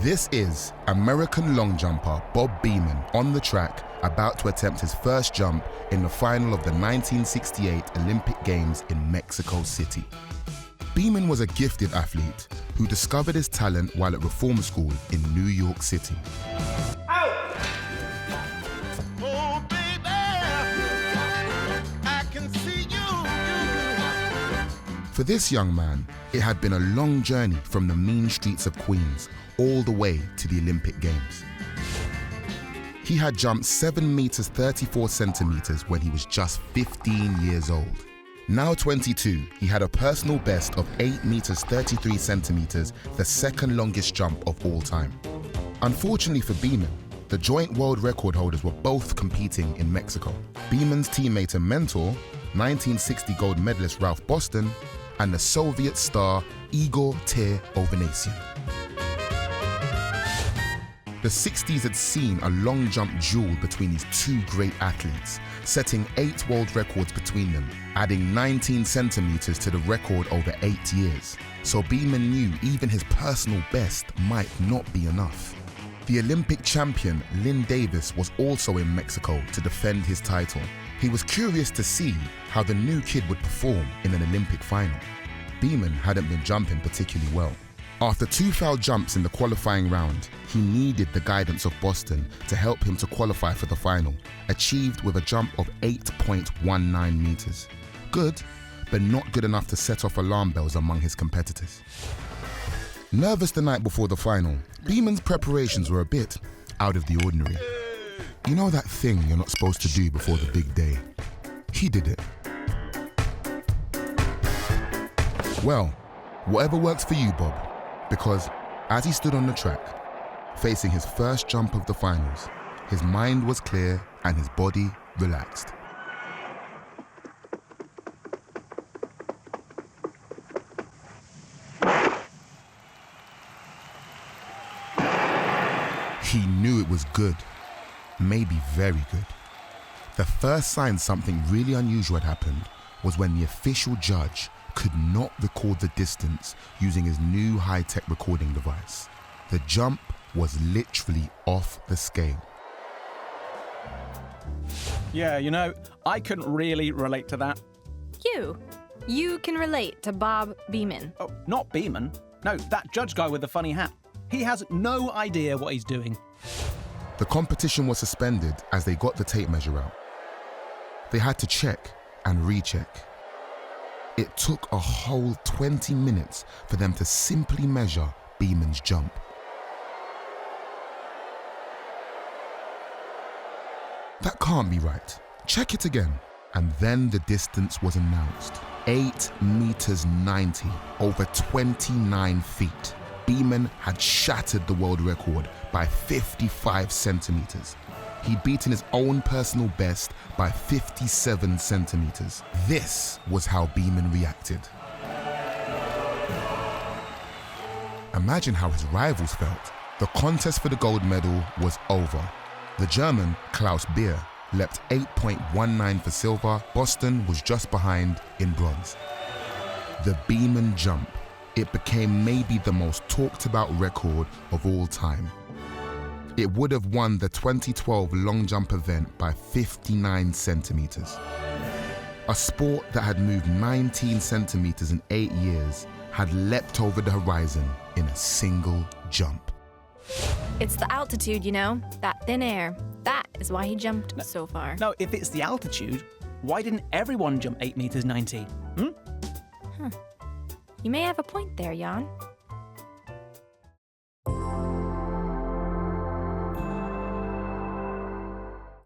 This is American long jumper Bob Beamon on the track, about to attempt his first jump in the final of the 1968 Olympic Games in Mexico City. Beamon was a gifted athlete who discovered his talent while at reform school in New York City. Out! Oh, baby, I can see you. For this young man, it had been a long journey from the mean streets of Queens all the way to the Olympic Games. He had jumped 7 meters 34 centimeters when he was just 15 years old. Now 22, he had a personal best of 8 meters 33 centimeters, the second longest jump of all time. Unfortunately for Beamon, the joint world record holders were both competing in Mexico. Beamon's teammate and mentor, 1960 gold medalist Ralph Boston, and the Soviet star Igor Ter Ovanesyan. The 60s had seen a long jump duel between these two great athletes, setting 8 world records between them, adding 19 centimeters to the record over 8 years. So Beamon knew even his personal best might not be enough. The Olympic champion Lynn Davis was also in Mexico to defend his title. He was curious to see how the new kid would perform in an Olympic final. Beamon hadn't been jumping particularly well. After 2 foul jumps in the qualifying round, he needed the guidance of Boston to help him to qualify for the final, achieved with a jump of 8.19 meters. Good, but not good enough to set off alarm bells among his competitors. Nervous the night before the final, Beamon's preparations were a bit out of the ordinary. You know that thing you're not supposed to do before the big day? He did it. Well, whatever works for you, Bob. Because as he stood on the track, facing his first jump of the finals, his mind was clear and his body relaxed. He knew it was good, maybe very good. The first sign something really unusual had happened was when the official judge could not record the distance using his new high-tech recording device. The jump was literally off the scale. Yeah, you know, I couldn't really relate to that. You can relate to Bob Beamon. Oh, not Beamon. No, that judge guy with the funny hat. He has no idea what he's doing. The competition was suspended as they got the tape measure out. They had to check and recheck. It took a whole 20 minutes for them to simply measure Beamon's jump. That can't be right. Check it again. And then the distance was announced. 8 meters 90, over 29 feet. Beamon had shattered the world record by 55 centimeters. He'd beaten his own personal best by 57 centimeters. This was how Beamon reacted. Imagine how his rivals felt. The contest for the gold medal was over. The German, Klaus Beer, leapt 8.19 for silver. Boston was just behind in bronze. The Beamon jump. It became maybe the most talked about record of all time. It would have won the 2012 long jump event by 59 centimeters. A sport that had moved 19 centimeters in 8 years had leapt over the horizon in a single jump. It's the altitude, you know, that thin air. That is why he jumped so far. No, if it's the altitude, why didn't everyone jump 8 meters 90? You may have a point there, Jan.